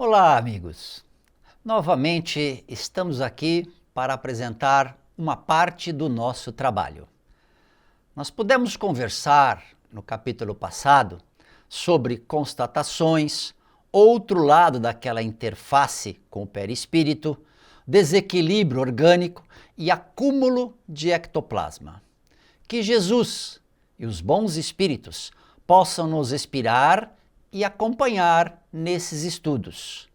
Olá, amigos! Novamente estamos aqui para apresentar uma parte do nosso trabalho. Nós pudemos conversar no capítulo passado sobre constatações, outro lado daquela interface com o perispírito, desequilíbrio orgânico e acúmulo de ectoplasma. Que Jesus e os bons espíritos possam nos inspirar e acompanhar nesses estudos.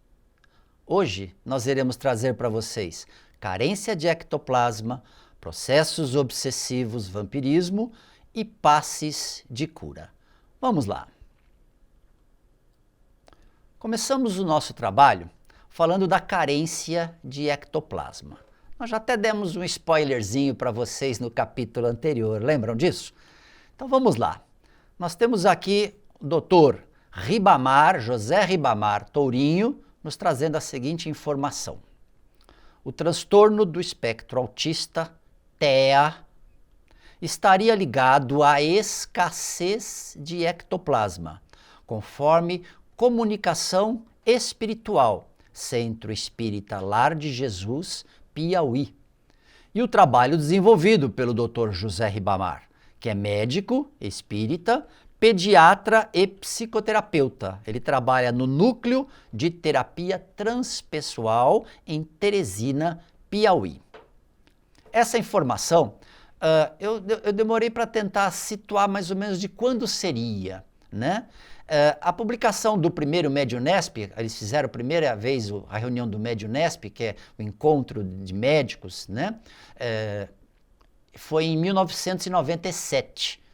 Hoje nós iremos trazer para vocês carência de ectoplasma, processos obsessivos, vampirismo e passes de cura. Vamos lá. Começamos o nosso trabalho falando da carência de ectoplasma. Nós já até demos um spoilerzinho para vocês no capítulo anterior, lembram disso? Então vamos lá. Nós temos aqui o doutor José Ribamar Tourinho, nos trazendo a seguinte informação. O transtorno do espectro autista, TEA, estaria ligado à escassez de ectoplasma, conforme Comunicação Espiritual, Centro Espírita Lar de Jesus, Piauí. E o trabalho desenvolvido pelo Dr. José Ribamar, que é médico, espírita, pediatra e psicoterapeuta. Ele trabalha no Núcleo de Terapia Transpessoal em Teresina, Piauí. Essa informação, eu demorei para tentar situar mais ou menos de quando seria, né? A publicação do primeiro Mediunesp, eles fizeram a primeira vez a reunião do Mediunesp, que é o encontro de médicos, né? Foi em 1997.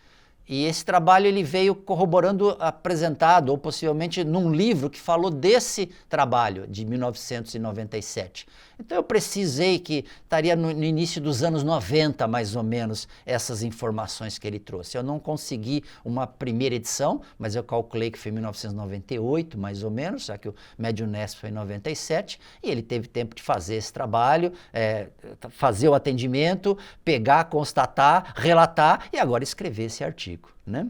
E esse trabalho ele veio corroborando, apresentado, ou possivelmente num livro que falou desse trabalho de 1997. Então eu precisei que estaria no início dos anos 90, mais ou menos, essas informações que ele trouxe. Eu não consegui uma primeira edição, mas eu calculei que foi em 1998, mais ou menos, já que o Mediunesp foi em 97, e ele teve tempo de fazer esse trabalho, fazer o atendimento, pegar, constatar, relatar e agora escrever esse artigo. Né?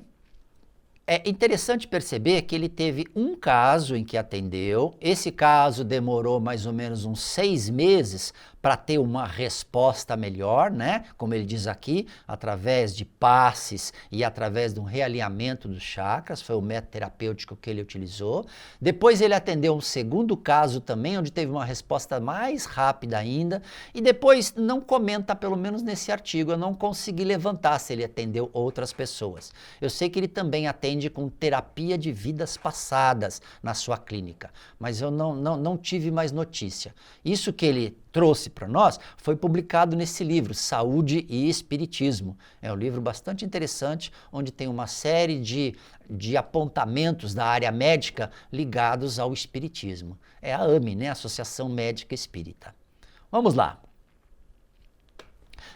É interessante perceber que ele teve um caso em que atendeu, esse caso demorou mais ou menos uns 6 meses para ter uma resposta melhor, né? Como ele diz aqui, através de passes e através de um realinhamento dos chakras, foi o método terapêutico que ele utilizou. Depois ele atendeu um segundo caso também, onde teve uma resposta mais rápida ainda, e depois não comenta, pelo menos nesse artigo, eu não consegui levantar se ele atendeu outras pessoas. Eu sei que ele também atende com terapia de vidas passadas na sua clínica, mas eu não tive mais notícia. Isso que ele trouxe para nós foi publicado nesse livro, Saúde e Espiritismo. É um livro bastante interessante, onde tem uma série de apontamentos da área médica ligados ao espiritismo. É a AME, né? Associação Médica Espírita. Vamos lá.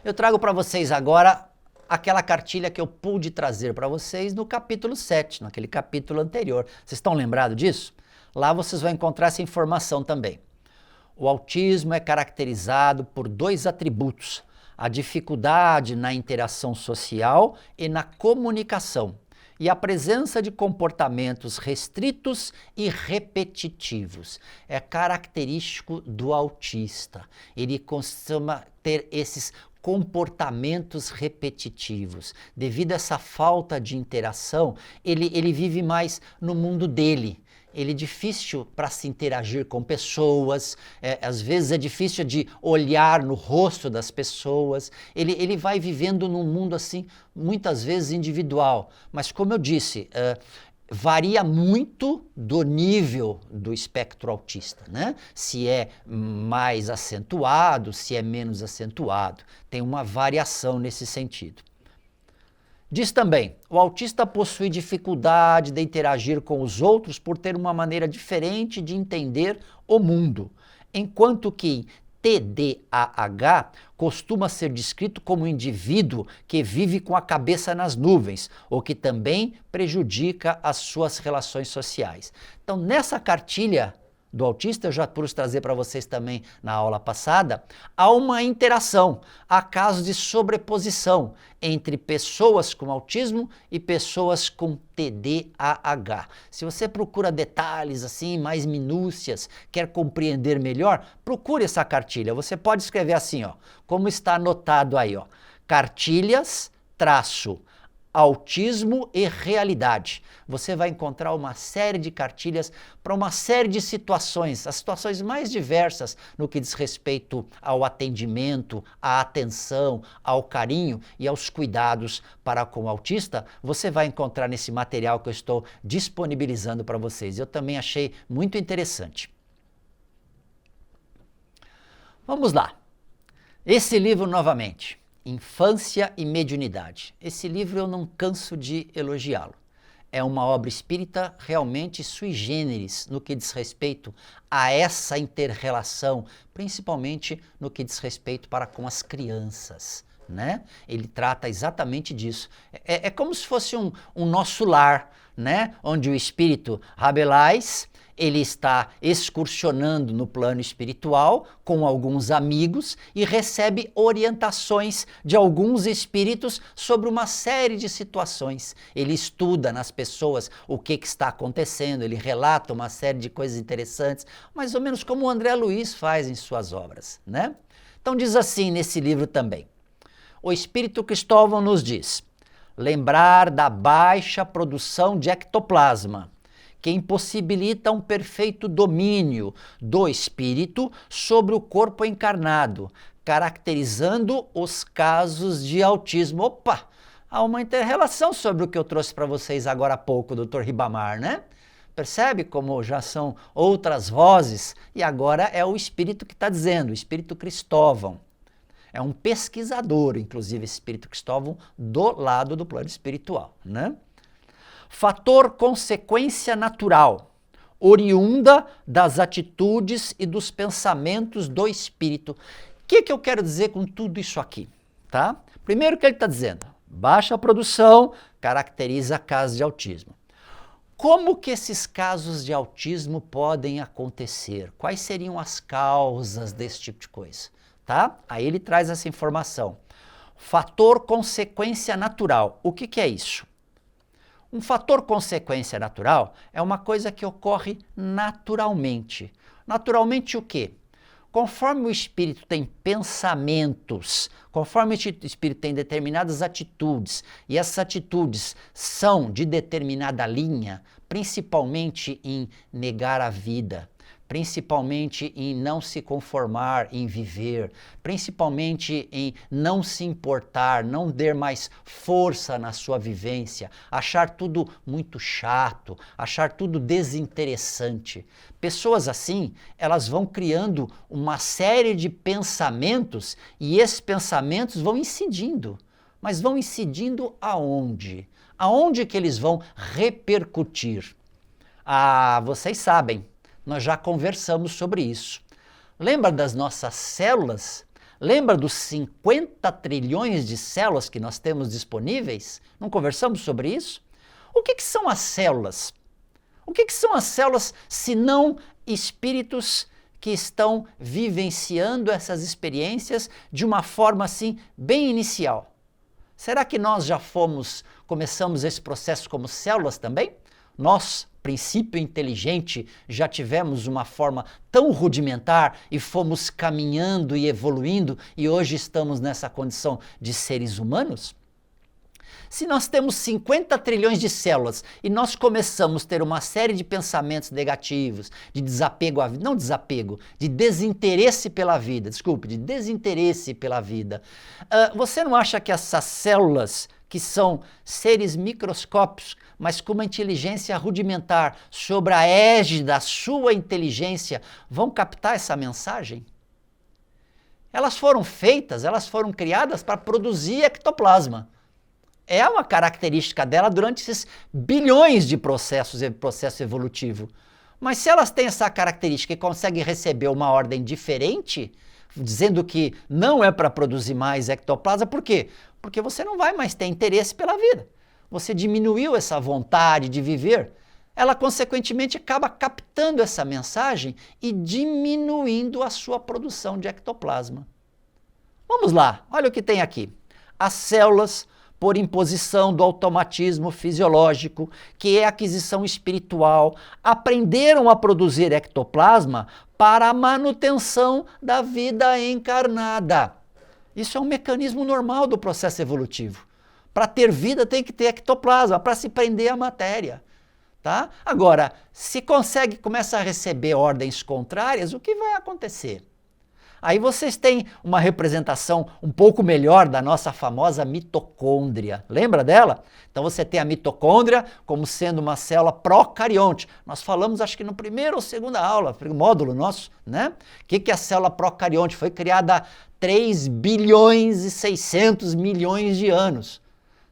Eu trago para vocês agora aquela cartilha que eu pude trazer para vocês no capítulo 7, naquele capítulo anterior. Vocês estão lembrados disso? Lá vocês vão encontrar essa informação também. O autismo é caracterizado por 2 atributos: a dificuldade na interação social e na comunicação, e a presença de comportamentos restritos e repetitivos. É característico do autista. Ele costuma ter esses comportamentos repetitivos. Devido a essa falta de interação, ele vive mais no mundo dele. Ele é difícil para se interagir com pessoas, às vezes é difícil de olhar no rosto das pessoas, ele vai vivendo num mundo assim, muitas vezes individual, mas como eu disse, varia muito do nível do espectro autista, né? Se é mais acentuado, se é menos acentuado, tem uma variação nesse sentido. Diz também, o autista possui dificuldade de interagir com os outros por ter uma maneira diferente de entender o mundo, enquanto que TDAH costuma ser descrito como um indivíduo que vive com a cabeça nas nuvens, o que também prejudica as suas relações sociais. Então, nessa cartilha, do autista, eu já pude trazer para vocês também na aula passada, há uma interação, há casos de sobreposição entre pessoas com autismo e pessoas com TDAH. Se você procura detalhes assim, mais minúcias, quer compreender melhor, procure essa cartilha. Você pode escrever assim, ó, como está anotado aí, ó, cartilhas, traço, autismo e realidade. Você vai encontrar uma série de cartilhas para uma série de situações, as situações mais diversas no que diz respeito ao atendimento, à atenção, ao carinho e aos cuidados para com o autista. Você vai encontrar nesse material que eu estou disponibilizando para vocês. Eu também achei muito interessante. Vamos lá. Esse livro novamente. Infância e Mediunidade. Esse livro eu não canso de elogiá-lo. É uma obra espírita realmente sui generis no que diz respeito a essa inter-relação, principalmente no que diz respeito para com as crianças, né? Ele trata exatamente disso. É como se fosse um nosso lar, né? Onde o espírito Rabelais, ele está excursionando no plano espiritual com alguns amigos e recebe orientações de alguns espíritos sobre uma série de situações. Ele estuda nas pessoas o que está acontecendo, ele relata uma série de coisas interessantes, mais ou menos como o André Luiz faz em suas obras, né? Então diz assim nesse livro também. O Espírito Cristóvão nos diz: lembrar da baixa produção de ectoplasma, que impossibilita um perfeito domínio do espírito sobre o corpo encarnado, caracterizando os casos de autismo. Opa! Há uma inter-relação sobre o que eu trouxe para vocês agora há pouco, Dr. Ribamar, né? Percebe como já são outras vozes e agora é o espírito que está dizendo, o Espírito Cristóvão. É um pesquisador, inclusive, esse Espírito Cristóvão, do lado do plano espiritual, né? Fator consequência natural, oriunda das atitudes e dos pensamentos do espírito. O que eu quero dizer com tudo isso aqui? Tá? Primeiro que ele está dizendo, baixa produção caracteriza casos de autismo. Como que esses casos de autismo podem acontecer? Quais seriam as causas desse tipo de coisa? Tá? Aí ele traz essa informação. Fator consequência natural. O que é isso? Um fator consequência natural é uma coisa que ocorre naturalmente. Naturalmente o quê? Conforme o espírito tem pensamentos, conforme o espírito tem determinadas atitudes, e essas atitudes são de determinada linha, principalmente em negar a vida, principalmente em não se conformar em viver, principalmente em não se importar, não dar mais força na sua vivência, achar tudo muito chato, achar tudo desinteressante. Pessoas assim, elas vão criando uma série de pensamentos e esses pensamentos vão incidindo. Mas vão incidindo aonde? Aonde que eles vão repercutir? Ah, vocês sabem. Nós já conversamos sobre isso. Lembra das nossas células? Lembra dos 50 trilhões de células que nós temos disponíveis? Não conversamos sobre isso? O que são as células? O que são as células se não espíritos que estão vivenciando essas experiências de uma forma assim bem inicial? Será que nós já começamos esse processo como células também? Nós, princípio inteligente, já tivemos uma forma tão rudimentar e fomos caminhando e evoluindo e hoje estamos nessa condição de seres humanos? Se nós temos 50 trilhões de células e nós começamos a ter uma série de pensamentos negativos, de desapego à vida, não desapego, de desinteresse pela vida, desculpe, de desinteresse pela vida, você não acha que essas células, que são seres microscópicos, mas com uma inteligência rudimentar, sobre a égide da sua inteligência, vão captar essa mensagem? Elas foram feitas, elas foram criadas para produzir ectoplasma. É uma característica dela durante esses bilhões de processo evolutivo. Mas se elas têm essa característica e conseguem receber uma ordem diferente, dizendo que não é para produzir mais ectoplasma, por quê? Porque você não vai mais ter interesse pela vida. Você diminuiu essa vontade de viver. ela consequentemente acaba captando essa mensagem e diminuindo a sua produção de ectoplasma. Vamos lá, olha o que tem aqui. As células, por imposição do automatismo fisiológico, que é aquisição espiritual, aprenderam a produzir ectoplasma para a manutenção da vida encarnada. Isso é um mecanismo normal do processo evolutivo. Para ter vida tem que ter ectoplasma, para se prender à matéria. Tá? Agora, se começa a receber ordens contrárias, o que vai acontecer? Aí vocês têm uma representação um pouco melhor da nossa famosa mitocôndria. Lembra dela? Então você tem a mitocôndria como sendo uma célula procarionte. Nós falamos, acho que no primeiro ou segunda aula, no módulo nosso, né? O que é a célula procarionte? Foi criada há 3 bilhões e 600 milhões de anos.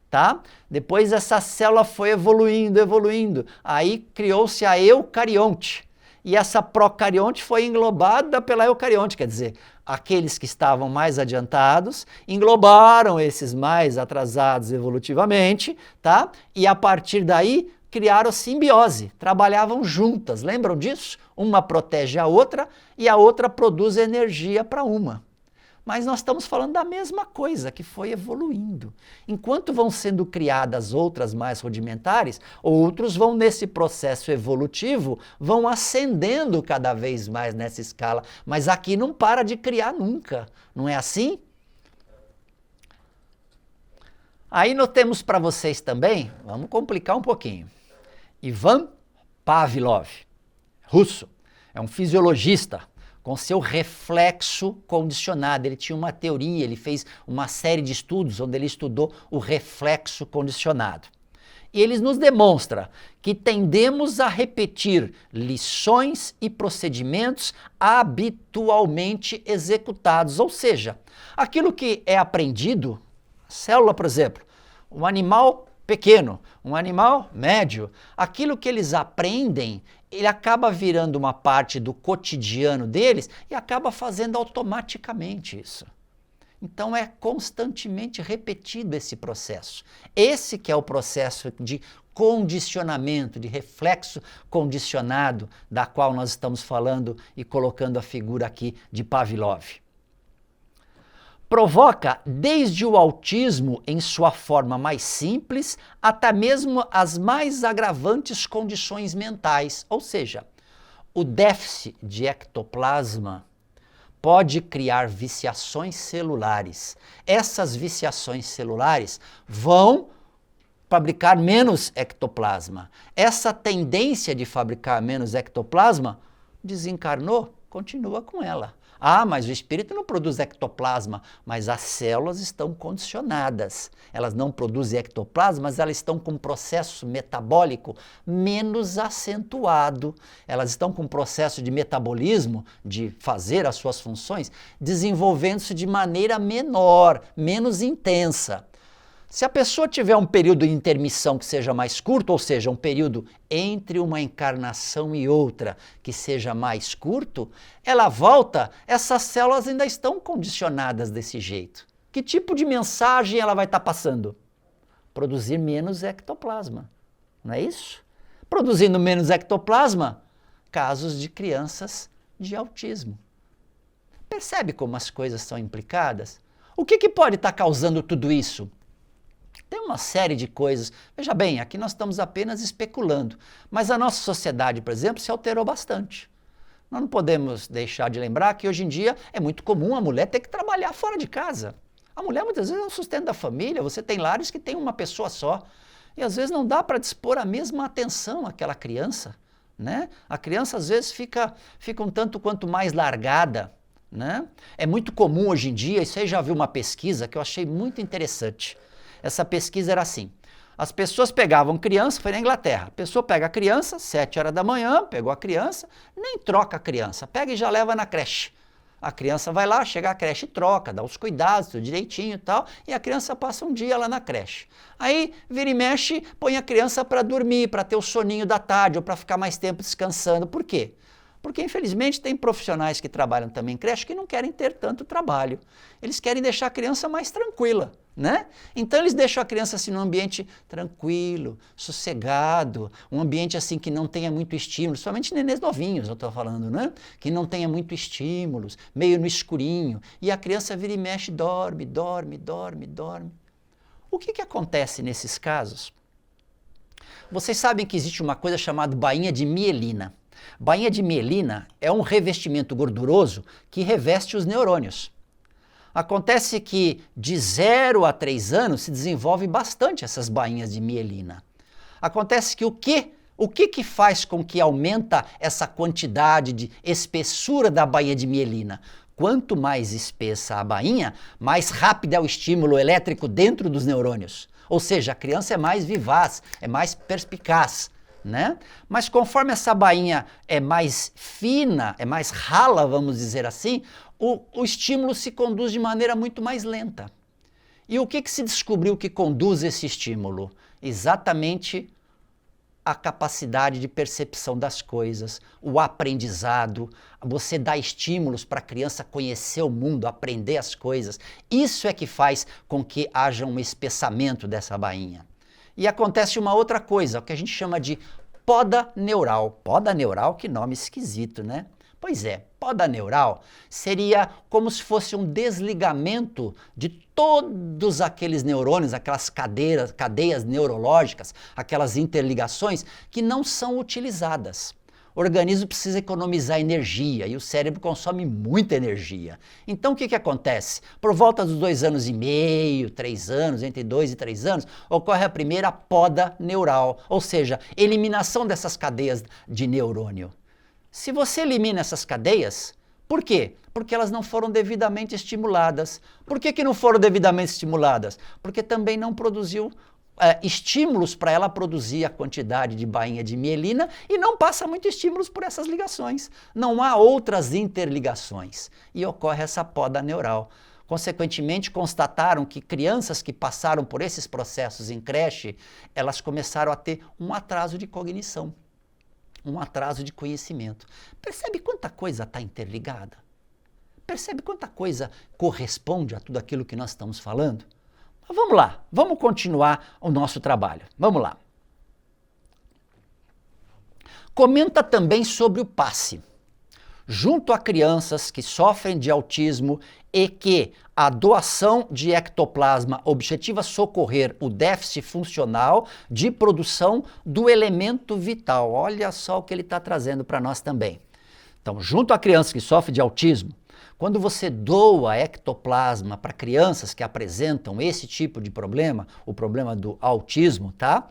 Tá? Depois essa célula foi evoluindo. Aí criou-se a eucarionte. E essa procarionte foi englobada pela eucarionte, quer dizer, aqueles que estavam mais adiantados englobaram esses mais atrasados evolutivamente, tá? E a partir daí criaram simbiose, trabalhavam juntas, lembram disso? Uma protege a outra e a outra produz energia para uma. Mas nós estamos falando da mesma coisa, que foi evoluindo. Enquanto vão sendo criadas outras mais rudimentares, outros vão nesse processo evolutivo, vão ascendendo cada vez mais nessa escala. Mas aqui não para de criar nunca, não é assim? Aí nós temos para vocês também, vamos complicar um pouquinho, Ivan Pavlov, russo, é um fisiologista, com seu reflexo condicionado. Ele tinha uma teoria, ele fez uma série de estudos onde ele estudou o reflexo condicionado. E ele nos demonstra que tendemos a repetir lições e procedimentos habitualmente executados, ou seja, aquilo que é aprendido, célula, por exemplo, um animal pequeno, um animal médio, aquilo que eles aprendem, ele acaba virando uma parte do cotidiano deles e acaba fazendo automaticamente isso. Então é constantemente repetido esse processo. Esse que é o processo de condicionamento, de reflexo condicionado, da qual nós estamos falando e colocando a figura aqui de Pavlov. Provoca desde o autismo em sua forma mais simples até mesmo as mais agravantes condições mentais, ou seja, o déficit de ectoplasma pode criar viciações celulares. Essas viciações celulares vão fabricar menos ectoplasma. Essa tendência de fabricar menos ectoplasma desencarnou, continua com ela. Ah, mas o espírito não produz ectoplasma, mas as células estão condicionadas. Elas não produzem ectoplasma, mas elas estão com um processo metabólico menos acentuado. Elas estão com um processo de metabolismo, de fazer as suas funções, desenvolvendo-se de maneira menor, menos intensa. Se a pessoa tiver um período de intermissão que seja mais curto, ou seja, um período entre uma encarnação e outra que seja mais curto, ela volta, essas células ainda estão condicionadas desse jeito. Que tipo de mensagem ela vai estar passando? Produzir menos ectoplasma, não é isso? Produzindo menos ectoplasma, casos de crianças de autismo. Percebe como as coisas são implicadas? O que pode estar causando tudo isso? Tem uma série de coisas. Veja bem, aqui nós estamos apenas especulando, mas a nossa sociedade, por exemplo, se alterou bastante. Nós não podemos deixar de lembrar que hoje em dia é muito comum a mulher ter que trabalhar fora de casa. A mulher muitas vezes é o sustento da família, você tem lares que tem uma pessoa só, e às vezes não dá para dispor a mesma atenção àquela criança, né? A criança às vezes fica um tanto quanto mais largada, né? É muito comum hoje em dia, isso aí já viu uma pesquisa que eu achei muito interessante. Essa pesquisa era assim, as pessoas pegavam criança, foi na Inglaterra, a pessoa pega a criança, 7 horas da manhã, pegou a criança, nem troca a criança, pega e já leva na creche. A criança vai lá, chega à creche e troca, dá os cuidados, tudo direitinho e tal, e a criança passa um dia lá na creche. Aí, vira e mexe, põe a criança para dormir, para ter o soninho da tarde ou para ficar mais tempo descansando. Por quê? Porque, infelizmente, tem profissionais que trabalham também em creche que não querem ter tanto trabalho. Eles querem deixar a criança mais tranquila, né? Então, eles deixam a criança assim num ambiente tranquilo, sossegado, um ambiente assim que não tenha muito estímulo, somente nenês novinhos, eu estou falando, né? Que não tenha muito estímulos, meio no escurinho. E a criança vira e mexe, dorme, dorme, dorme, dorme. O que acontece nesses casos? Vocês sabem que existe uma coisa chamada bainha de mielina. Bainha de mielina é um revestimento gorduroso que reveste os neurônios. Acontece que de 0 a 3 anos se desenvolve bastante essas bainhas de mielina. Acontece que o que faz com que aumenta essa quantidade de espessura da bainha de mielina? Quanto mais espessa a bainha, mais rápido é o estímulo elétrico dentro dos neurônios. Ou seja, a criança é mais vivaz, é mais perspicaz, né? Mas conforme essa bainha é mais fina, é mais rala, vamos dizer assim, o estímulo se conduz de maneira muito mais lenta. E o que se descobriu que conduz esse estímulo? Exatamente a capacidade de percepção das coisas, o aprendizado, você dá estímulos para a criança conhecer o mundo, aprender as coisas. Isso é que faz com que haja um espessamento dessa bainha. E acontece uma outra coisa, o que a gente chama de poda neural. Poda neural, que nome esquisito, né? Pois é, poda neural seria como se fosse um desligamento de todos aqueles neurônios, aquelas cadeias neurológicas, aquelas interligações que não são utilizadas. O organismo precisa economizar energia e o cérebro consome muita energia. Então o que acontece? Por volta dos 2 anos e meio, 3 anos, entre 2 e 3 anos, ocorre a primeira poda neural, ou seja, eliminação dessas cadeias de neurônio. Se você elimina essas cadeias, por quê? Porque elas não foram devidamente estimuladas. Por que não foram devidamente estimuladas? Porque também não produziu estímulos para ela produzir a quantidade de bainha de mielina e não passa muito estímulos por essas ligações. Não há outras interligações e ocorre essa poda neural. Consequentemente, constataram que crianças que passaram por esses processos em creche, elas começaram a ter um atraso de cognição. Um atraso de conhecimento. Percebe quanta coisa está interligada? Percebe quanta coisa corresponde a tudo aquilo que nós estamos falando? Mas vamos lá, vamos continuar o nosso trabalho. Vamos lá. Comenta também sobre o passe. Junto a crianças que sofrem de autismo e que a doação de ectoplasma objetiva socorrer o déficit funcional de produção do elemento vital. Olha só o que ele está trazendo para nós também. Então, junto a crianças que sofrem de autismo, quando você doa ectoplasma para crianças que apresentam esse tipo de problema, o problema do autismo, tá?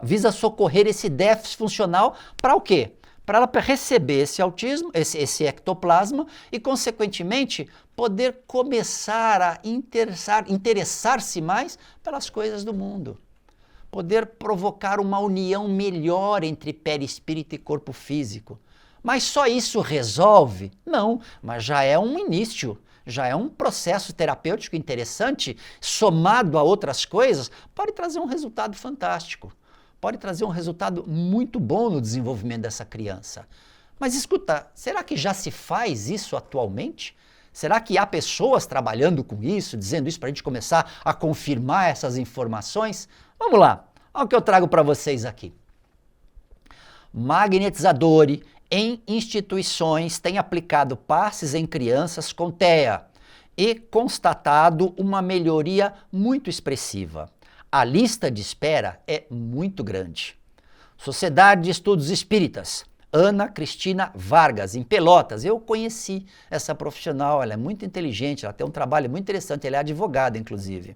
Visa socorrer esse déficit funcional para o quê? Para ela receber esse autismo, esse ectoplasma e, consequentemente, poder começar a interessar-se mais pelas coisas do mundo. Poder provocar uma união melhor entre perispírito e corpo físico. Mas só isso resolve? Não, mas já é um início, já é um processo terapêutico interessante, somado a outras coisas, pode trazer um resultado fantástico. Pode trazer um resultado muito bom no desenvolvimento dessa criança. Mas escuta, será que já se faz isso atualmente? Será que há pessoas trabalhando com isso, dizendo isso para a gente começar a confirmar essas informações? Vamos lá, olha o que eu trago para vocês aqui. Magnetizadores em instituições têm aplicado passes em crianças com TEA e constatado uma melhoria muito expressiva. A lista de espera é muito grande. Sociedade de Estudos Espíritas, Ana Cristina Vargas, em Pelotas. Eu conheci essa profissional, ela é muito inteligente, ela tem um trabalho muito interessante, ela é advogada, inclusive.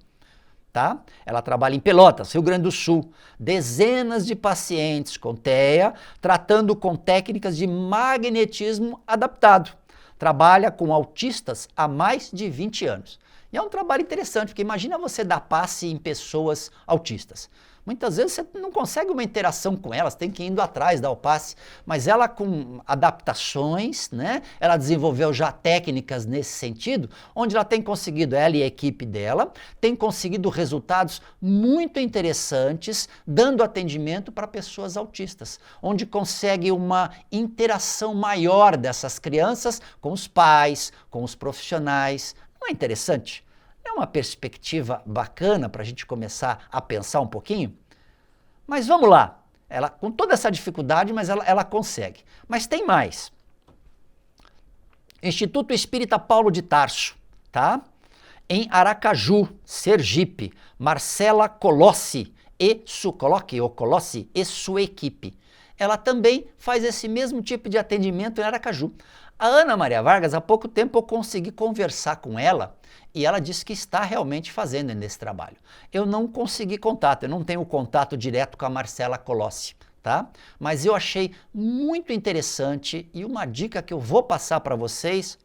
Tá? Ela trabalha em Pelotas, Rio Grande do Sul. Dezenas de pacientes com TEA, tratando com técnicas de magnetismo adaptado. Trabalha com autistas há mais de 20 anos. E é um trabalho interessante, porque imagina você dar passe em pessoas autistas. Muitas vezes você não consegue uma interação com elas, tem que ir indo atrás dar o passe, mas ela com adaptações, né, ela desenvolveu já técnicas nesse sentido, onde ela tem conseguido, ela e a equipe dela, tem conseguido resultados muito interessantes, dando atendimento para pessoas autistas, onde consegue uma interação maior dessas crianças com os pais, com os profissionais. Não é interessante? É uma perspectiva bacana para a gente começar a pensar um pouquinho? Mas vamos lá, ela com toda essa dificuldade, mas ela consegue. Mas tem mais. Instituto Espírita Paulo de Tarso, tá? Em Aracaju, Sergipe, Marcela Colossi e sua equipe. Ela também faz esse mesmo tipo de atendimento em Aracaju. A Ana Maria Vargas, há pouco tempo eu consegui conversar com ela e ela disse que está realmente fazendo nesse trabalho. Eu não consegui contato, eu não tenho contato direto com a Marcela Colossi, tá? Mas eu achei muito interessante e uma dica que eu vou passar para vocês,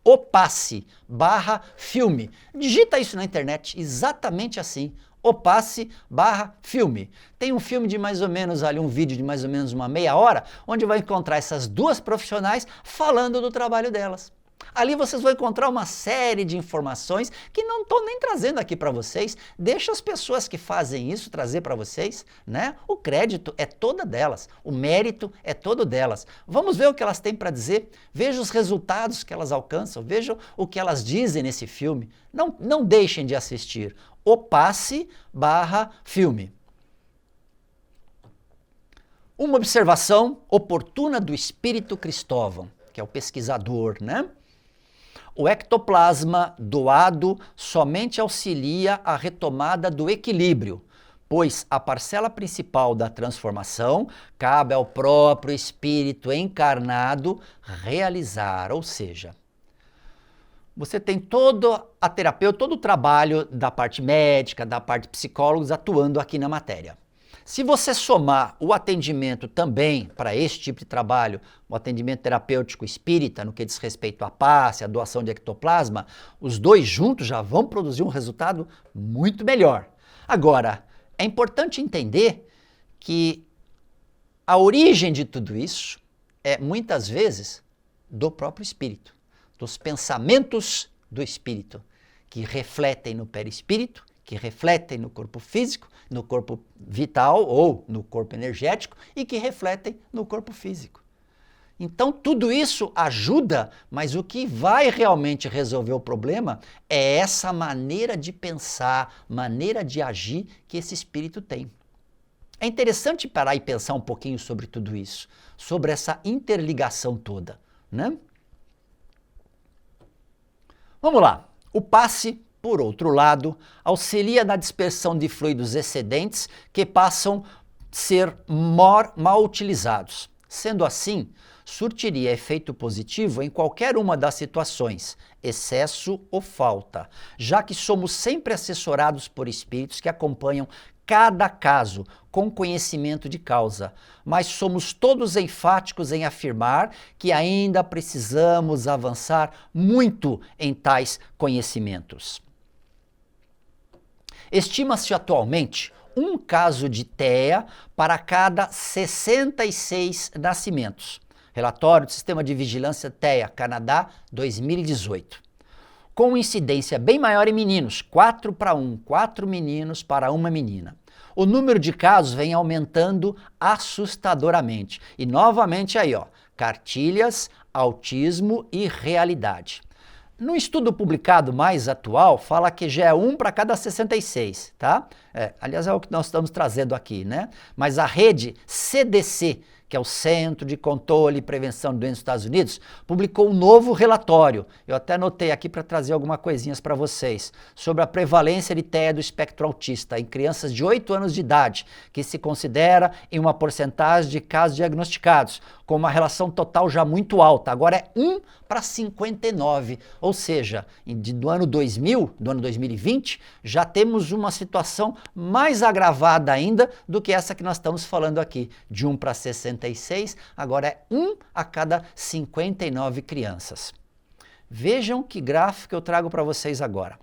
Opasse/filme. Digita isso na internet, exatamente assim. Opasse/filme. Tem um filme de mais ou menos ali, um vídeo de mais ou menos uma meia hora, onde vai encontrar essas duas profissionais falando do trabalho delas. Ali vocês vão encontrar uma série de informações que não estou nem trazendo aqui para vocês. Deixa as pessoas que fazem isso trazer para vocês, né? O crédito é todo delas, o mérito é todo delas. Vamos ver o que elas têm para dizer, veja os resultados que elas alcançam, vejam o que elas dizem nesse filme. Não deixem de assistir. Opasse/filme. Uma observação oportuna do Espírito Cristóvão, que é o pesquisador, né? O ectoplasma doado somente auxilia a retomada do equilíbrio, pois a parcela principal da transformação cabe ao próprio espírito encarnado realizar, ou seja, você tem toda a terapia, todo o trabalho da parte médica, da parte psicólogos atuando aqui na matéria. Se você somar o atendimento também para esse tipo de trabalho, o atendimento terapêutico espírita, no que diz respeito à passe, à doação de ectoplasma, os dois juntos já vão produzir um resultado muito melhor. Agora, é importante entender que a origem de tudo isso é muitas vezes do próprio espírito, dos pensamentos do espírito, que refletem no perispírito, que refletem no corpo físico, no corpo vital ou no corpo energético e que refletem no corpo físico. Então tudo isso ajuda, mas o que vai realmente resolver o problema é essa maneira de pensar, maneira de agir que esse espírito tem. É interessante parar e pensar um pouquinho sobre tudo isso, sobre essa interligação toda, né? Vamos lá, o passe, por outro lado, auxilia na dispersão de fluidos excedentes que passam a ser mal utilizados. Sendo assim, surtiria efeito positivo em qualquer uma das situações, excesso ou falta, já que somos sempre assessorados por espíritos que acompanham cada caso com conhecimento de causa, mas somos todos enfáticos em afirmar que ainda precisamos avançar muito em tais conhecimentos. Estima-se atualmente um caso de TEA para cada 66 nascimentos. Relatório do Sistema de Vigilância TEA, Canadá, 2018. Com incidência bem maior em meninos, 4:1, 4 meninos para uma menina. O número de casos vem aumentando assustadoramente. E novamente aí, ó, cartilhas, autismo e realidade. No estudo publicado mais atual, fala que já é 1 para cada 66, tá? Aliás, é o que nós estamos trazendo aqui, né? Mas a rede CDC, que é o Centro de Controle e Prevenção de Doenças dos Estados Unidos, publicou um novo relatório. Eu até anotei aqui para trazer algumas coisinhas para vocês, sobre a prevalência de TEA do espectro autista em crianças de 8 anos de idade, que se considera em uma porcentagem de casos diagnosticados, com uma relação total já muito alta. Agora é 1 para 59, ou seja, do ano 2000, do ano 2020, já temos uma situação mais agravada ainda do que essa que nós estamos falando aqui, de 1 para 66, agora é 1 a cada 59 crianças. Vejam que gráfico eu trago para vocês agora.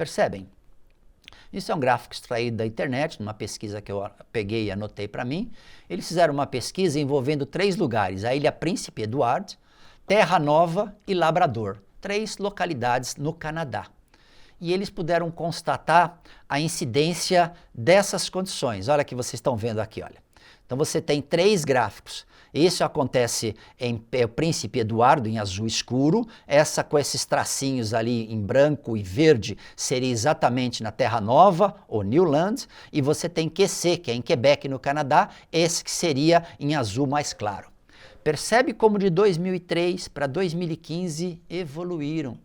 Percebem? Isso é um gráfico extraído da internet, numa pesquisa que eu peguei e anotei para mim. Eles fizeram uma pesquisa envolvendo 3 lugares, a Ilha Príncipe Eduardo, Terra Nova e Labrador, 3 localidades no Canadá. E eles puderam constatar a incidência dessas condições. Olha que vocês estão vendo aqui, olha. Então você tem 3 gráficos. Isso acontece em Príncipe Eduardo, em azul escuro. Essa com esses tracinhos ali em branco e verde seria exatamente na Terra Nova, ou Newland. E você tem QC, que é em Quebec, no Canadá. Esse que seria em azul mais claro. Percebe como de 2003 para 2015 evoluíram.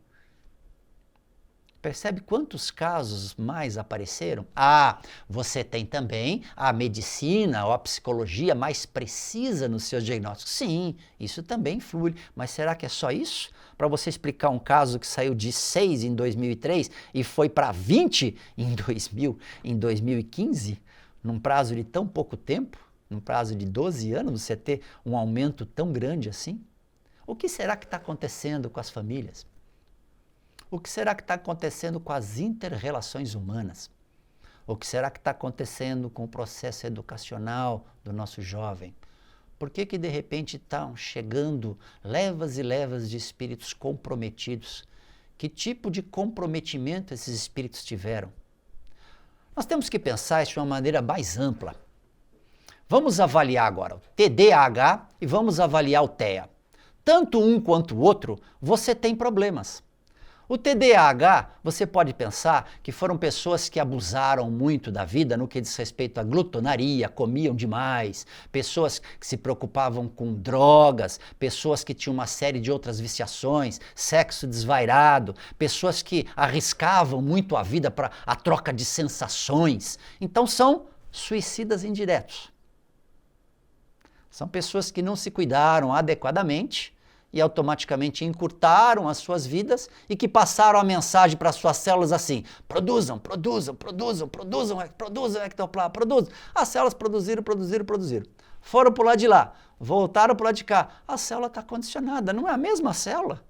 Percebe quantos casos mais apareceram? Ah, você tem também a medicina ou a psicologia mais precisa nos seus diagnósticos. Sim, isso também influi. Mas será que é só isso? Para você explicar um caso que saiu de 6 em 2003 e foi para 20 em 2015, num prazo de tão pouco tempo, num prazo de 12 anos, você ter um aumento tão grande assim? O que será que está acontecendo com as famílias? O que será que está acontecendo com as inter-relações humanas? O que será que está acontecendo com o processo educacional do nosso jovem? Por que de repente estão chegando levas e levas de espíritos comprometidos? Que tipo de comprometimento esses espíritos tiveram? Nós temos que pensar isso de uma maneira mais ampla. Vamos avaliar agora o TDAH e vamos avaliar o TEA. Tanto um quanto o outro, você tem problemas. O TDAH, você pode pensar que foram pessoas que abusaram muito da vida no que diz respeito à glutonaria, comiam demais, pessoas que se preocupavam com drogas, pessoas que tinham uma série de outras viciações, sexo desvairado, pessoas que arriscavam muito a vida para a troca de sensações. Então são suicidas indiretos. São pessoas que não se cuidaram adequadamente e automaticamente encurtaram as suas vidas e que passaram a mensagem para as suas células assim: produzam ectoplasma, produzam. As células produziram. Foram para o lado de lá, voltaram para o lado de cá. A célula está condicionada, não é a mesma célula.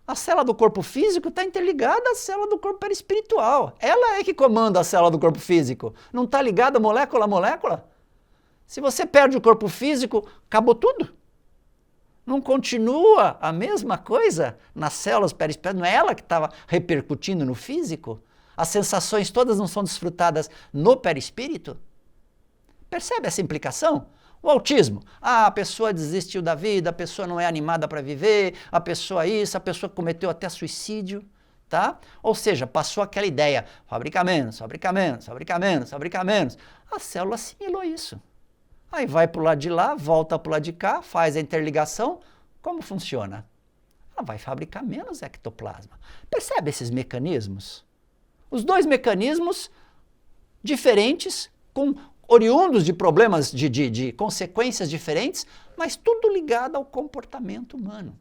A célula do corpo físico está interligada à célula do corpo perispiritual. Ela é que comanda a célula do corpo físico. Não está ligada molécula a molécula? Se você perde o corpo físico, acabou tudo. Não continua a mesma coisa nas células perispíricas? Não é ela que estava repercutindo no físico? As sensações todas não são desfrutadas no perispírito? Percebe essa implicação? O autismo. Ah, a pessoa desistiu da vida, a pessoa não é animada para viver, a pessoa isso, a pessoa cometeu até suicídio. Tá? Ou seja, passou aquela ideia, fabrica menos. A célula assimilou isso. Aí vai para o lado de lá, volta para o lado de cá, faz a interligação. Como funciona? Ela vai fabricar menos ectoplasma. Percebe esses mecanismos? Os 2 mecanismos diferentes, oriundos de problemas, de consequências diferentes, mas tudo ligado ao comportamento humano.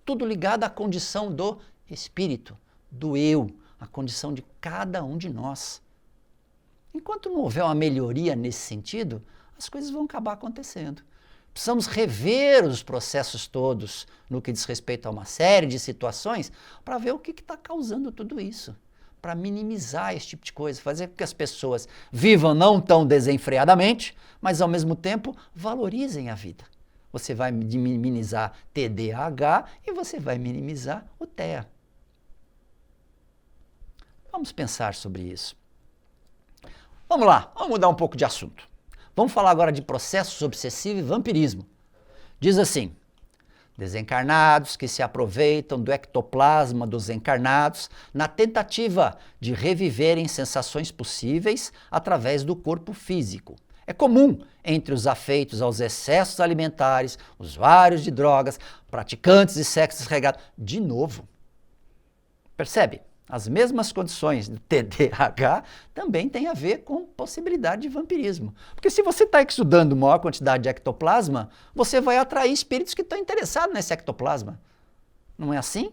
Tudo ligado à condição do espírito, do eu, a condição de cada um de nós. Enquanto não houver uma melhoria nesse sentido, as coisas vão acabar acontecendo. Precisamos rever os processos todos no que diz respeito a uma série de situações para ver o que está causando tudo isso, para minimizar esse tipo de coisa, fazer com que as pessoas vivam não tão desenfreadamente, mas ao mesmo tempo valorizem a vida. Você vai minimizar TDAH e você vai minimizar o TEA. Vamos pensar sobre isso. Vamos lá, vamos mudar um pouco de assunto. Vamos falar agora de processos obsessivos e vampirismo. Diz assim: desencarnados que se aproveitam do ectoplasma dos encarnados na tentativa de reviverem sensações possíveis através do corpo físico. É comum entre os afeitos aos excessos alimentares, usuários de drogas, praticantes de sexo desregrado. De novo. Percebe? As mesmas condições do TDAH também têm a ver com possibilidade de vampirismo. Porque se você está estudando maior quantidade de ectoplasma, você vai atrair espíritos que estão interessados nesse ectoplasma. Não é assim?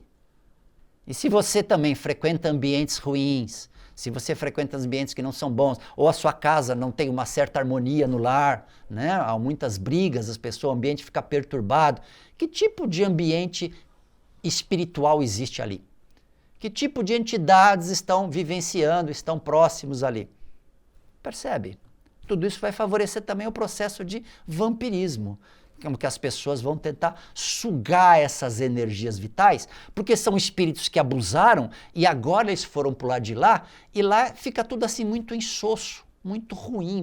E se você também frequenta ambientes ruins, se você frequenta ambientes que não são bons, ou a sua casa não tem uma certa harmonia no lar, né? Há muitas brigas, o ambiente fica perturbado, que tipo de ambiente espiritual existe ali? Que tipo de entidades estão vivenciando, estão próximos ali? Percebe? Tudo isso vai favorecer também o processo de vampirismo, como que as pessoas vão tentar sugar essas energias vitais, porque são espíritos que abusaram e agora eles foram para o lado de lá, e lá fica tudo assim muito insosso, muito ruim,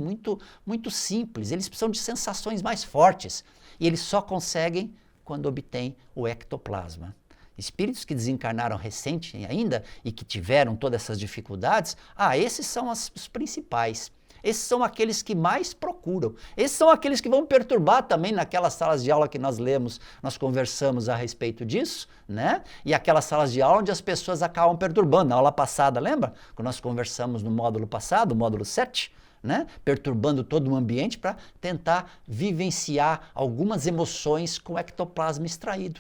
muito simples. Eles precisam de sensações mais fortes e eles só conseguem quando obtêm o ectoplasma. Espíritos que desencarnaram recente ainda e que tiveram todas essas dificuldades, esses são os principais. Esses são aqueles que mais procuram. Esses são aqueles que vão perturbar também naquelas salas de aula que nós lemos, nós conversamos a respeito disso, né? E aquelas salas de aula onde as pessoas acabam perturbando. Na aula passada, lembra? Quando nós conversamos no módulo passado, módulo 7, né? Perturbando todo o ambiente para tentar vivenciar algumas emoções com o ectoplasma extraído.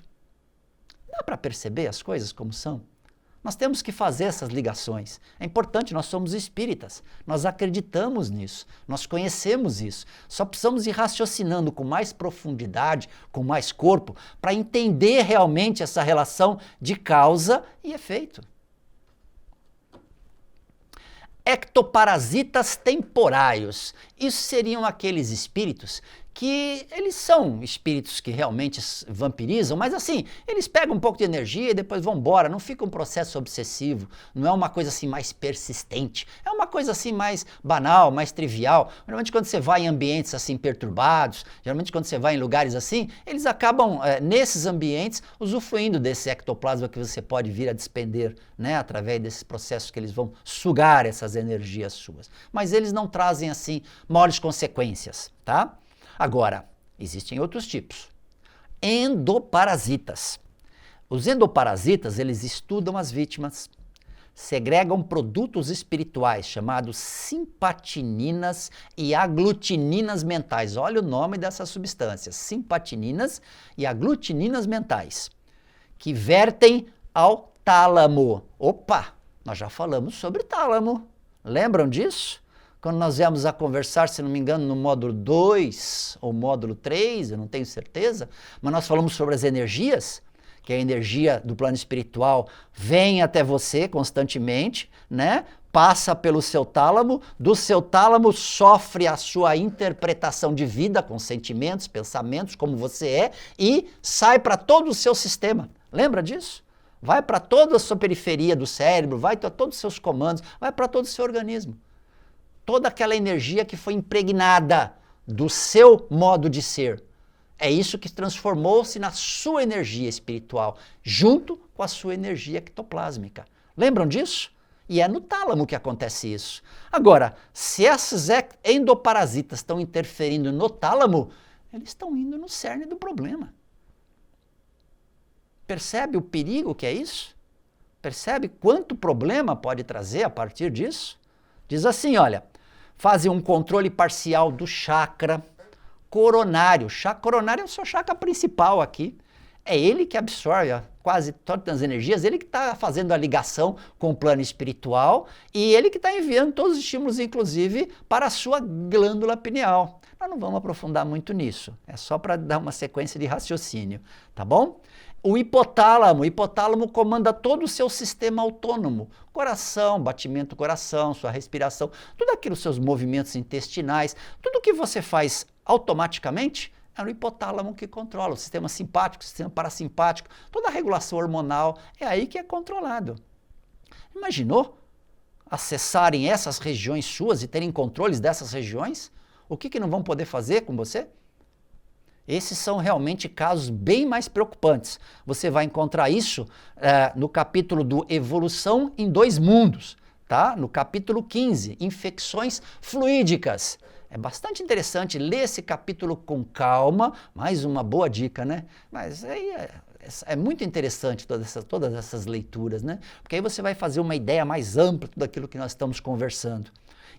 Dá para perceber as coisas como são? Nós temos que fazer essas ligações. É importante, nós somos espíritas, nós acreditamos nisso, nós conhecemos isso. Só precisamos ir raciocinando com mais profundidade, com mais corpo, para entender realmente essa relação de causa e efeito. Ectoparasitas temporários. Isso seriam aqueles espíritos que eles são espíritos que realmente vampirizam, mas assim, eles pegam um pouco de energia e depois vão embora, não fica um processo obsessivo, não é uma coisa assim mais persistente, é uma coisa assim mais banal, mais trivial. Geralmente quando você vai em ambientes assim perturbados, geralmente quando você vai em lugares assim, eles acabam nesses ambientes usufruindo desse ectoplasma que você pode vir a despender, né, através desses processos que eles vão sugar essas energias suas. Mas eles não trazem assim maiores consequências, tá? Agora, existem outros tipos. Endoparasitas. Os endoparasitas, eles estudam as vítimas, segregam produtos espirituais chamados simpatininas e aglutininas mentais. Olha o nome dessas substâncias, simpatininas e aglutininas mentais, que vertem ao tálamo. Opa, nós já falamos sobre tálamo. Lembram disso? Quando nós viemos a conversar, se não me engano, no módulo 2 ou módulo 3, eu não tenho certeza, mas nós falamos sobre as energias, que a energia do plano espiritual vem até você constantemente, né? Passa pelo seu tálamo, do seu tálamo sofre a sua interpretação de vida com sentimentos, pensamentos, como você é, e sai para todo o seu sistema. Lembra disso? Vai para toda a sua periferia do cérebro, vai para todos os seus comandos, vai para todo o seu organismo. Toda aquela energia que foi impregnada do seu modo de ser. É isso que transformou-se na sua energia espiritual, junto com a sua energia ectoplásmica. Lembram disso? E é no tálamo que acontece isso. Agora, se esses endoparasitas estão interferindo no tálamo, eles estão indo no cerne do problema. Percebe o perigo que é isso? Percebe quanto problema pode trazer a partir disso? Diz assim, olha, fazem um controle parcial do chakra coronário. O chakra coronário é o seu chakra principal aqui. É ele que absorve quase todas as energias, ele que está fazendo a ligação com o plano espiritual e ele que está enviando todos os estímulos, inclusive, para a sua glândula pineal. Nós não vamos aprofundar muito nisso, é só para dar uma sequência de raciocínio, tá bom? O hipotálamo comanda todo o seu sistema autônomo, coração, batimento do coração, sua respiração, tudo aquilo, seus movimentos intestinais, tudo que você faz automaticamente é o hipotálamo que controla, o sistema simpático, o sistema parasimpático, toda a regulação hormonal é aí que é controlado. Imaginou acessarem essas regiões suas e terem controles dessas regiões? O que não vão poder fazer com você? Esses são realmente casos bem mais preocupantes. Você vai encontrar isso no capítulo do Evolução em Dois Mundos, tá? No capítulo 15, Infecções Fluídicas. É bastante interessante ler esse capítulo com calma, mais uma boa dica, né? Mas aí é muito interessante todas essas leituras, né? Porque aí você vai fazer uma ideia mais ampla de tudo aquilo que nós estamos conversando.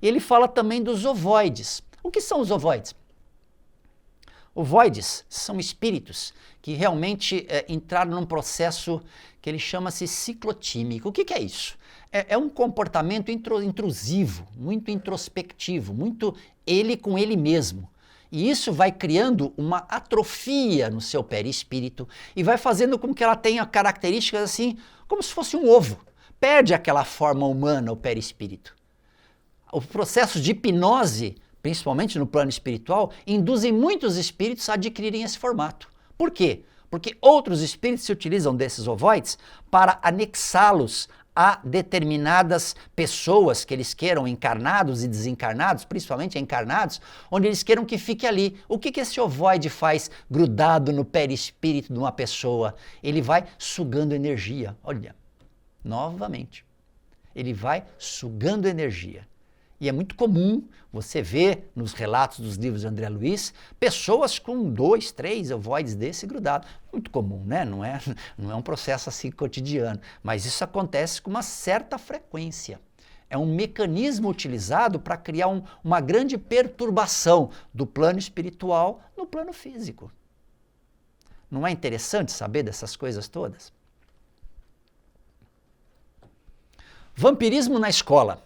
E ele fala também dos ovoides. O que são os ovoides? Ovoides são espíritos que realmente entraram num processo que ele chama-se ciclotímico. O que é isso? É um comportamento intrusivo, muito introspectivo, muito ele com ele mesmo. E isso vai criando uma atrofia no seu perispírito e vai fazendo com que ela tenha características assim, como se fosse um ovo. perde aquela forma humana, o perispírito. Os processos de hipnose, principalmente no plano espiritual, induzem muitos espíritos a adquirirem esse formato. Por quê? Porque outros espíritos se utilizam desses ovoides para anexá-los a determinadas pessoas que eles queiram, encarnados e desencarnados, principalmente encarnados, onde eles queiram que fique ali. O que esse ovoide faz grudado no perispírito de uma pessoa? Ele vai sugando energia. Olha, novamente, ele vai sugando energia. E é muito comum você ver nos relatos dos livros de André Luiz pessoas com 2, 3 ovoides desse grudado. Muito comum, né? Não é um processo assim cotidiano, mas isso acontece com uma certa frequência. É um mecanismo utilizado para criar uma grande perturbação do plano espiritual no plano físico. Não é interessante saber dessas coisas todas? Vampirismo na escola.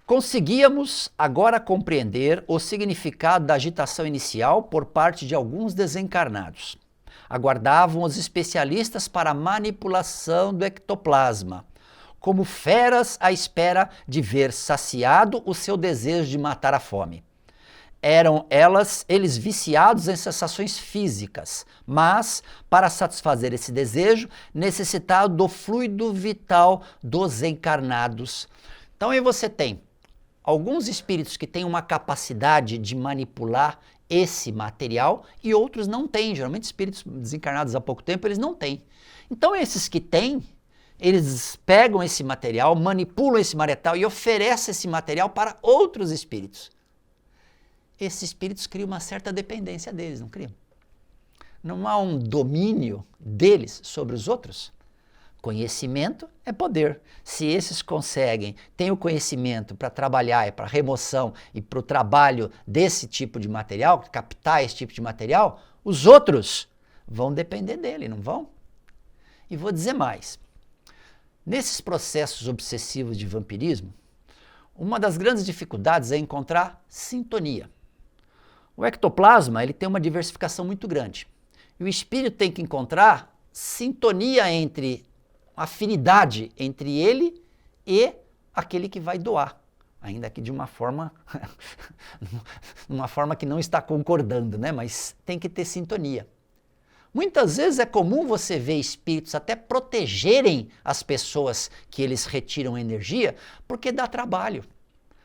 Conseguíamos agora compreender o significado da agitação inicial por parte de alguns desencarnados. Aguardavam os especialistas para a manipulação do ectoplasma, como feras à espera de ver saciado o seu desejo de matar a fome. Eram eles viciados em sensações físicas, mas, para satisfazer esse desejo, necessitavam do fluido vital dos encarnados. Então aí você tem alguns espíritos que têm uma capacidade de manipular esse material e outros não têm. Geralmente espíritos desencarnados há pouco tempo, eles não têm. Então esses que têm, eles pegam esse material, manipulam esse material e oferecem esse material para outros espíritos. Esses espíritos criam uma certa dependência deles, não criam? Não há um domínio deles sobre os outros? Conhecimento é poder. Se esses têm o conhecimento para trabalhar e para remoção e para o trabalho desse tipo de material, captar esse tipo de material, os outros vão depender dele, não vão? E vou dizer mais. Nesses processos obsessivos de vampirismo, uma das grandes dificuldades é encontrar sintonia. O ectoplasma ele tem uma diversificação muito grande. E o espírito tem que encontrar sintonia afinidade entre ele e aquele que vai doar, ainda que de uma forma que não está concordando, né? Mas tem que ter sintonia. Muitas vezes é comum você ver espíritos até protegerem as pessoas que eles retiram energia, porque dá trabalho.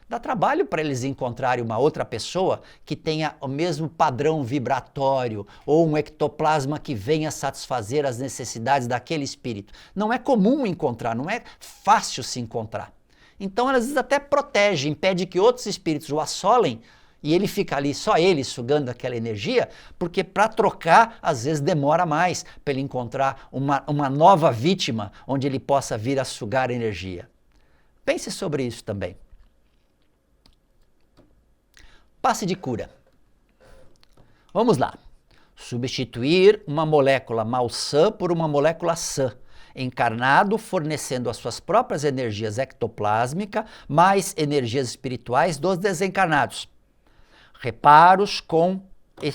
Dá trabalho para eles encontrarem uma outra pessoa que tenha o mesmo padrão vibratório ou um ectoplasma que venha satisfazer as necessidades daquele espírito. Não é comum encontrar, não é fácil se encontrar. Então, às vezes até protege, impede que outros espíritos o assolem e ele fica ali, só ele, sugando aquela energia, porque para trocar, às vezes demora mais para ele encontrar uma nova vítima onde ele possa vir a sugar energia. Pense sobre isso também. Passe de cura. Vamos lá. Substituir uma molécula malsã por uma molécula sã, encarnado fornecendo as suas próprias energias ectoplásmicas mais energias espirituais dos desencarnados. Reparos com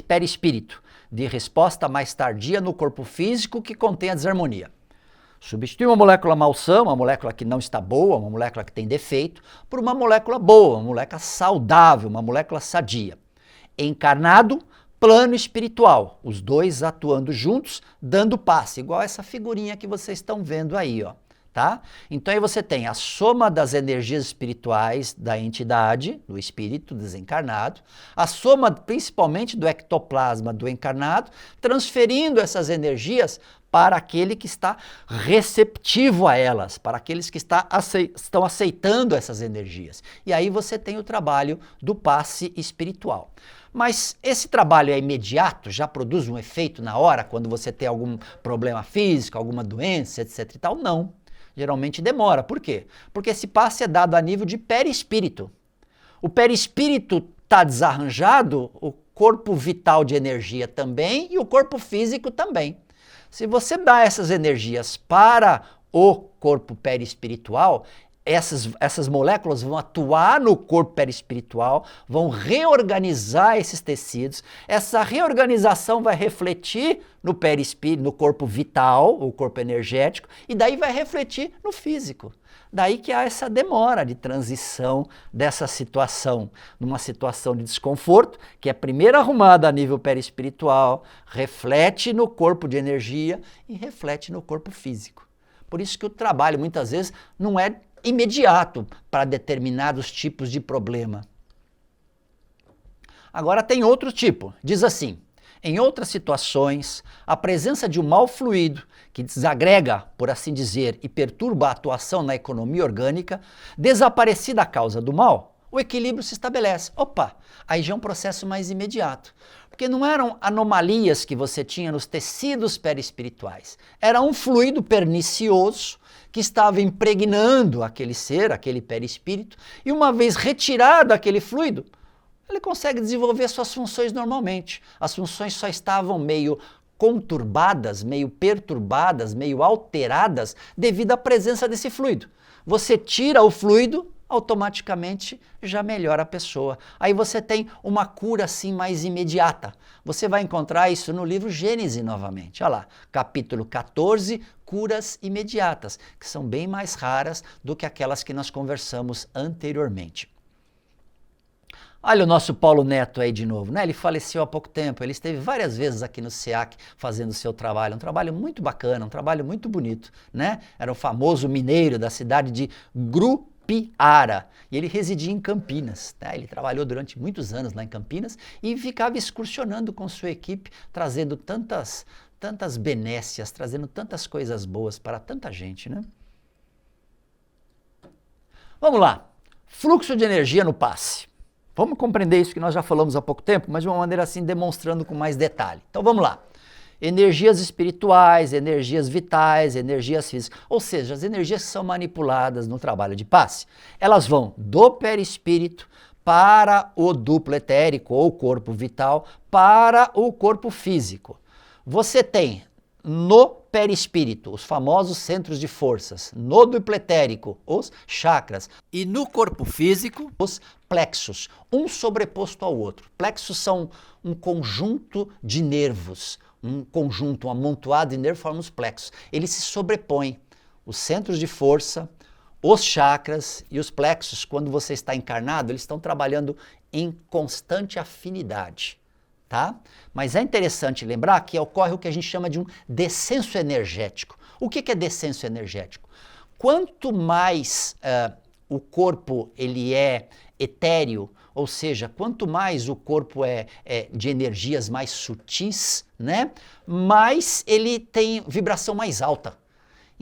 perispírito, de resposta mais tardia no corpo físico que contém a desarmonia. Substituir uma molécula malsã, uma molécula que não está boa, uma molécula que tem defeito, por uma molécula boa, uma molécula saudável, uma molécula sadia. Encarnado, plano espiritual, os dois atuando juntos, dando passe, igual essa figurinha que vocês estão vendo aí, ó. Tá? Então aí você tem a soma das energias espirituais da entidade, do espírito desencarnado, a soma principalmente do ectoplasma do encarnado, transferindo essas energias para aquele que está receptivo a elas, para aqueles que estão aceitando essas energias. E aí você tem o trabalho do passe espiritual. Mas esse trabalho é imediato, já produz um efeito na hora, quando você tem algum problema físico, alguma doença, etc e tal? Não. Geralmente demora. Por quê? Porque esse passe é dado a nível de perispírito. O perispírito está desarranjado, o corpo vital de energia também e o corpo físico também. Se você dá essas energias para o corpo perispiritual, essas moléculas vão atuar no corpo perispiritual, vão reorganizar esses tecidos. Essa reorganização vai refletir no perispírito, no corpo vital, o corpo energético, e daí vai refletir no físico. Daí que há essa demora de transição dessa situação, numa situação de desconforto, que é primeiro arrumada a nível perispiritual, reflete no corpo de energia e reflete no corpo físico. Por isso que o trabalho, muitas vezes, não é imediato para determinados tipos de problema. Agora tem outro tipo, diz assim: em outras situações, a presença de um mau fluido que desagrega, por assim dizer, e perturba a atuação na economia orgânica, desaparecida a causa do mal, o equilíbrio se estabelece. Opa, aí já é um processo mais imediato. Porque não eram anomalias que você tinha nos tecidos perispirituais. Era um fluido pernicioso que estava impregnando aquele ser, aquele perispírito, e uma vez retirado aquele fluido, ele consegue desenvolver suas funções normalmente. As funções só estavam meio conturbadas, meio perturbadas, meio alteradas devido à presença desse fluido. Você tira o fluido, automaticamente já melhora a pessoa. Aí você tem uma cura assim mais imediata. Você vai encontrar isso no livro Gênesis novamente. Olha lá, capítulo 14, curas imediatas, que são bem mais raras do que aquelas que nós conversamos anteriormente. Olha o nosso Paulo Neto aí de novo, né? Ele faleceu há pouco tempo, ele esteve várias vezes aqui no SEAC fazendo o seu trabalho, um trabalho muito bacana, um trabalho muito bonito, né? Era o famoso mineiro da cidade de Grupiara, e ele residia em Campinas, né? Ele trabalhou durante muitos anos lá em Campinas e ficava excursionando com sua equipe, trazendo tantas benécias, trazendo tantas coisas boas para tanta gente, né? Vamos lá, fluxo de energia no passe. Vamos compreender isso que nós já falamos há pouco tempo, mas de uma maneira assim demonstrando com mais detalhe. Então vamos lá. Energias espirituais, energias vitais, energias físicas, ou seja, as energias que são manipuladas no trabalho de passe, elas vão do perispírito para o duplo etérico ou corpo vital para o corpo físico. Você tem no perispírito os famosos centros de forças, no duplo etérico os chakras e no corpo físico os plexos, um sobreposto ao outro. Plexos são um conjunto de nervos, um conjunto, um amontoado de nervos formam os plexos. Eles se sobrepõem, os centros de força, os chakras e os plexos, quando você está encarnado, eles estão trabalhando em constante afinidade. Tá? Mas é interessante lembrar que ocorre o que a gente chama de um descenso energético. O que é descenso energético? Quanto mais o corpo ele é etéreo, ou seja, quanto mais o corpo é de energias mais sutis, né, mais ele tem vibração mais alta.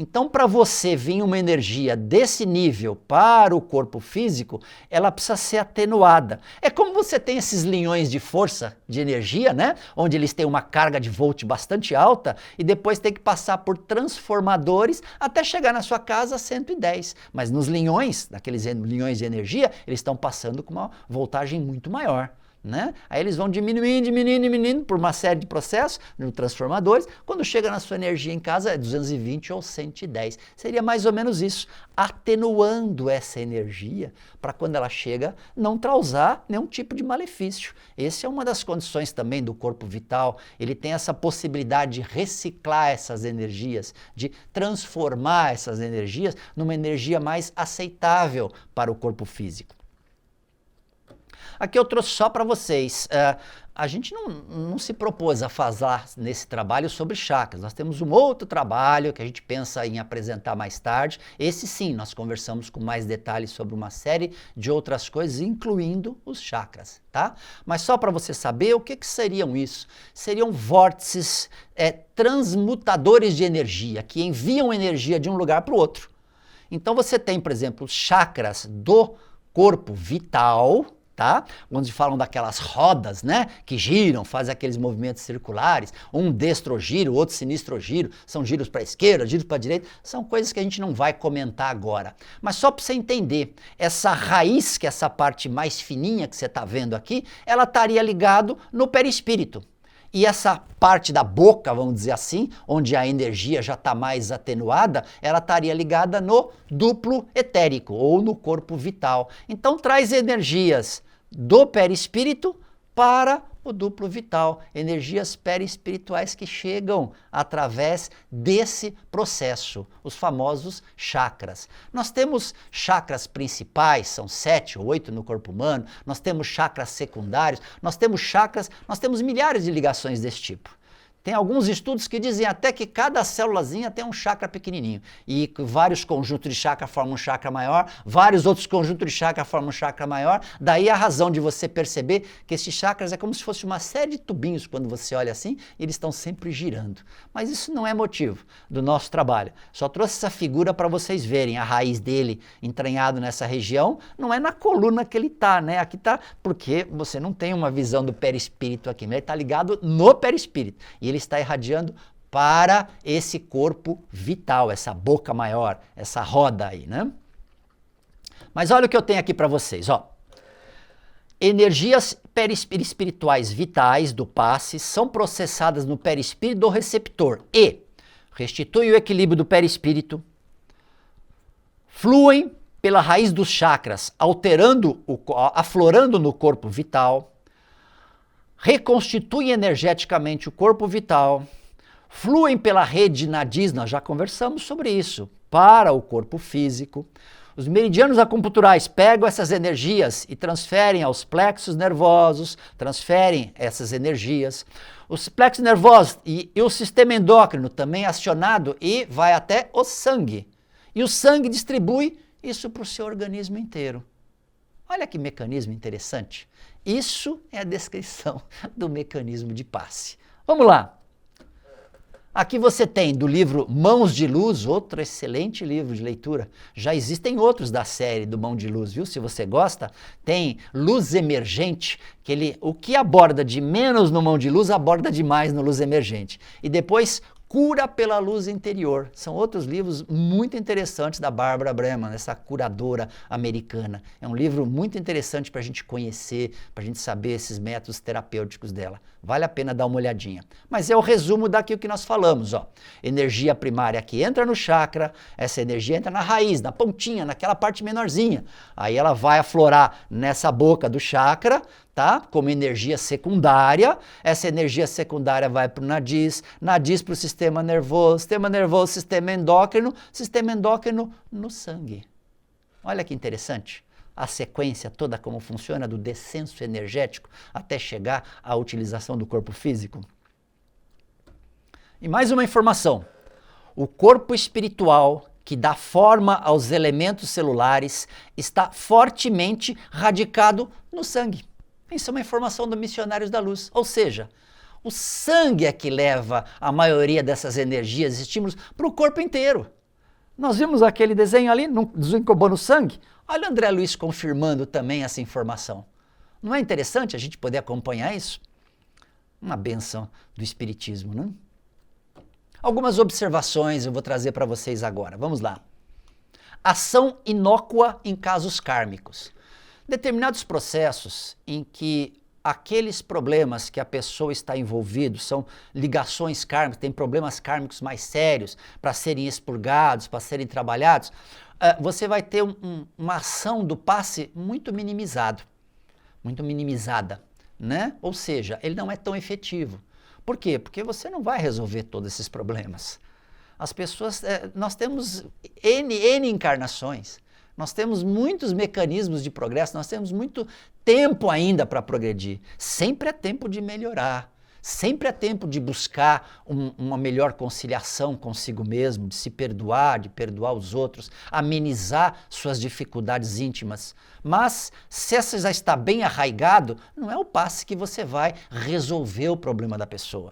Então, para você vir uma energia desse nível para o corpo físico, ela precisa ser atenuada. É como você tem esses linhões de força, de energia, né? Onde eles têm uma carga de volt bastante alta e depois tem que passar por transformadores até chegar na sua casa a 110. Mas nos linhões, naqueles linhões de energia, eles estão passando com uma voltagem muito maior. Né? Aí eles vão diminuindo por uma série de processos no transformadores. Quando chega na sua energia em casa é 220 ou 110. Seria mais ou menos isso, atenuando essa energia para quando ela chega não causar nenhum tipo de malefício. Essa é uma das condições também do corpo vital. Ele tem essa possibilidade de reciclar essas energias, de transformar essas energias numa energia mais aceitável para o corpo físico. Aqui eu trouxe só para vocês, a gente não se propôs a falar nesse trabalho sobre chakras, nós temos um outro trabalho que a gente pensa em apresentar mais tarde, esse sim, nós conversamos com mais detalhes sobre uma série de outras coisas, incluindo os chakras, tá? Mas só para você saber o que seriam isso, seriam vórtices transmutadores de energia, que enviam energia de um lugar para o outro. Então você tem, por exemplo, os chakras do corpo vital, tá? Onde falam daquelas rodas, né? Que giram, fazem aqueles movimentos circulares, um destrogiro, outro sinistrogiro, são giros para a esquerda, giros para a direita, são coisas que a gente não vai comentar agora. Mas só para você entender, essa raiz, que é essa parte mais fininha que você está vendo aqui, ela estaria ligado no perispírito. E essa parte da boca, vamos dizer assim, onde a energia já está mais atenuada, ela estaria ligada no duplo etérico ou no corpo vital. Então traz energias do perispírito para o duplo vital, energias perispirituais que chegam através desse processo, os famosos chakras. Nós temos chakras principais, são 7 ou 8 no corpo humano, nós temos chakras secundários, nós temos milhares de ligações desse tipo. Tem alguns estudos que dizem até que cada célulazinha tem um chakra pequenininho e vários conjuntos de chakra formam um chakra maior, vários outros conjuntos de chakra formam um chakra maior. Daí a razão de você perceber que esses chakras é como se fosse uma série de tubinhos quando você olha assim, e eles estão sempre girando. Mas isso não é motivo do nosso trabalho. Só trouxe essa figura para vocês verem a raiz dele entranhado nessa região. Não é na coluna que ele está, né? Aqui está porque você não tem uma visão do perispírito aqui, mas ele está ligado no perispírito. E ele está irradiando para esse corpo vital, essa boca maior, essa roda aí, né? Mas olha o que eu tenho aqui para vocês, ó. Energias perispirituais vitais do passe são processadas no perispírito do receptor e restituem o equilíbrio do perispírito, fluem pela raiz dos chakras, aflorando no corpo vital, reconstituem energeticamente o corpo vital, fluem pela rede nadis, nós já conversamos sobre isso, para o corpo físico. Os meridianos acupunturais pegam essas energias e transferem aos plexos nervosos, transferem essas energias. Os plexos nervosos e o sistema endócrino também acionado e vai até o sangue. E o sangue distribui isso para o seu organismo inteiro. Olha que mecanismo interessante. Isso é a descrição do mecanismo de passe. Vamos lá. Aqui você tem do livro Mãos de Luz, outro excelente livro de leitura. Já existem outros da série do Mão de Luz, viu? Se você gosta, tem Luz Emergente, que o que aborda de menos no Mão de Luz, aborda demais no Luz Emergente. E depois Cura pela Luz Interior. São outros livros muito interessantes da Barbara Breman, essa curadora americana. É um livro muito interessante para a gente conhecer, para a gente saber esses métodos terapêuticos dela. Vale a pena dar uma olhadinha. Mas é o resumo daquilo que nós falamos, ó. Energia primária que entra no chakra, essa energia entra na raiz, na pontinha, naquela parte menorzinha. Aí ela vai aflorar nessa boca do chakra, tá? Como energia secundária. Essa energia secundária vai para o nadis para o sistema nervoso sistema endócrino no sangue. Olha que interessante. A sequência toda como funciona do descenso energético até chegar à utilização do corpo físico. E mais uma informação. O corpo espiritual que dá forma aos elementos celulares está fortemente radicado no sangue. Isso é uma informação do Missionários da Luz. Ou seja, o sangue é que leva a maioria dessas energias e estímulos para o corpo inteiro. Nós vimos aquele desenho ali, desencobando o sangue. Olha o André Luiz confirmando também essa informação. Não é interessante a gente poder acompanhar isso? Uma bênção do Espiritismo, não? Algumas observações eu vou trazer para vocês agora. Vamos lá. Ação inócua em casos kármicos. Determinados processos em que aqueles problemas que a pessoa está envolvido são ligações kármicas, tem problemas kármicos mais sérios para serem expurgados, para serem trabalhados, você vai ter uma ação do passe muito minimizada, né? Ou seja, ele não é tão efetivo. Por quê? Porque você não vai resolver todos esses problemas. As pessoas, nós temos N encarnações, nós temos muitos mecanismos de progresso, nós temos muito tempo ainda para progredir. Sempre é tempo de melhorar, sempre é tempo de buscar uma melhor conciliação consigo mesmo, de se perdoar, de perdoar os outros, amenizar suas dificuldades íntimas. Mas se essa já está bem arraigado, não é o passe que você vai resolver o problema da pessoa.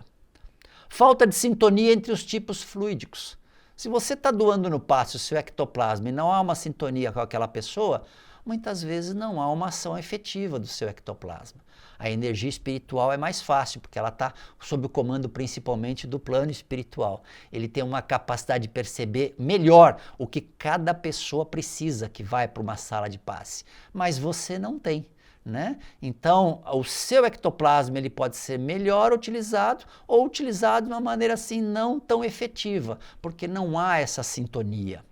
Falta de sintonia entre os tipos fluídicos. Se você está doando no passe o seu ectoplasma e não há uma sintonia com aquela pessoa, muitas vezes não há uma ação efetiva do seu ectoplasma. A energia espiritual é mais fácil, porque ela está sob o comando principalmente do plano espiritual. Ele tem uma capacidade de perceber melhor o que cada pessoa precisa que vai para uma sala de passe. Mas você não tem. né? Então, o seu ectoplasma ele pode ser melhor utilizado ou utilizado de uma maneira assim não tão efetiva, porque não há essa sintonia.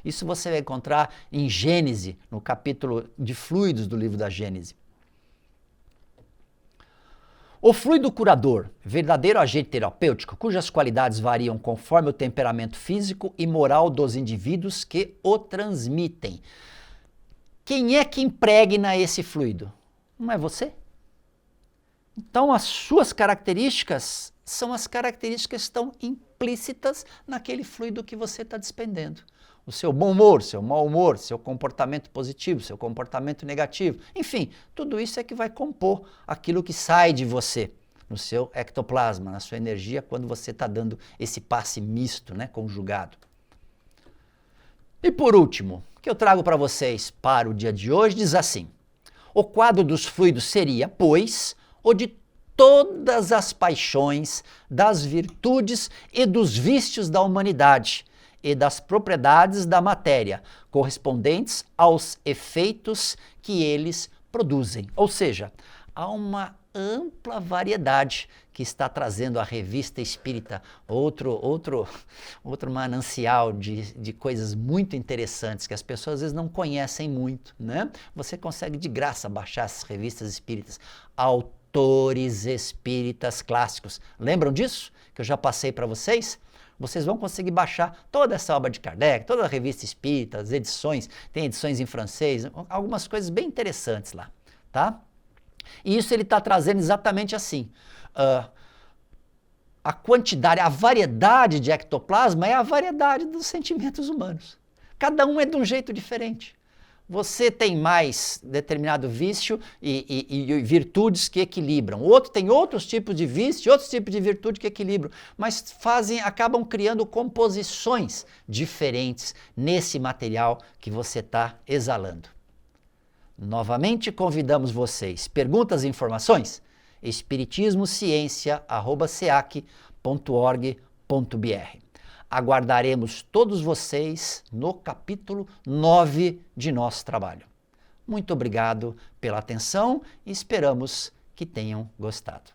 Isso você vai encontrar em Gênese, no capítulo de fluidos do livro da Gênese. O fluido curador, verdadeiro agente terapêutico, cujas qualidades variam conforme o temperamento físico e moral dos indivíduos que o transmitem. Quem é que impregna esse fluido? Não é você? Então, as suas características são as características que estão implícitas naquele fluido que você está despendendo. O seu bom humor, seu mau humor, seu comportamento positivo, seu comportamento negativo. Enfim, tudo isso é que vai compor aquilo que sai de você, no seu ectoplasma, na sua energia, quando você está dando esse passe misto, né, conjugado. E por último, o que eu trago para vocês para o dia de hoje diz assim: o quadro dos fluidos seria, pois, o de todas as paixões, das virtudes e dos vícios da humanidade e das propriedades da matéria, correspondentes aos efeitos que eles produzem. Ou seja, há uma ampla variedade que está trazendo a Revista Espírita, outro manancial de coisas muito interessantes que as pessoas às vezes não conhecem muito, né? Você consegue de graça baixar essas revistas espíritas. Autores espíritas clássicos. Lembram disso? Que eu já passei para vocês? Vocês vão conseguir baixar toda essa obra de Kardec, toda a Revista Espírita, as edições, tem edições em francês, algumas coisas bem interessantes lá, tá? E isso ele está trazendo exatamente assim. A quantidade, a variedade de ectoplasma é a variedade dos sentimentos humanos. Cada um é de um jeito diferente. Você tem mais determinado vício e virtudes que equilibram. O outro tem outros tipos de vício, outros tipos de virtude que equilibram, mas acabam criando composições diferentes nesse material que você está exalando. Novamente convidamos vocês. Perguntas e informações? espiritismociencia@seac.org.br. Aguardaremos todos vocês no capítulo 9 de nosso trabalho. Muito obrigado pela atenção e esperamos que tenham gostado.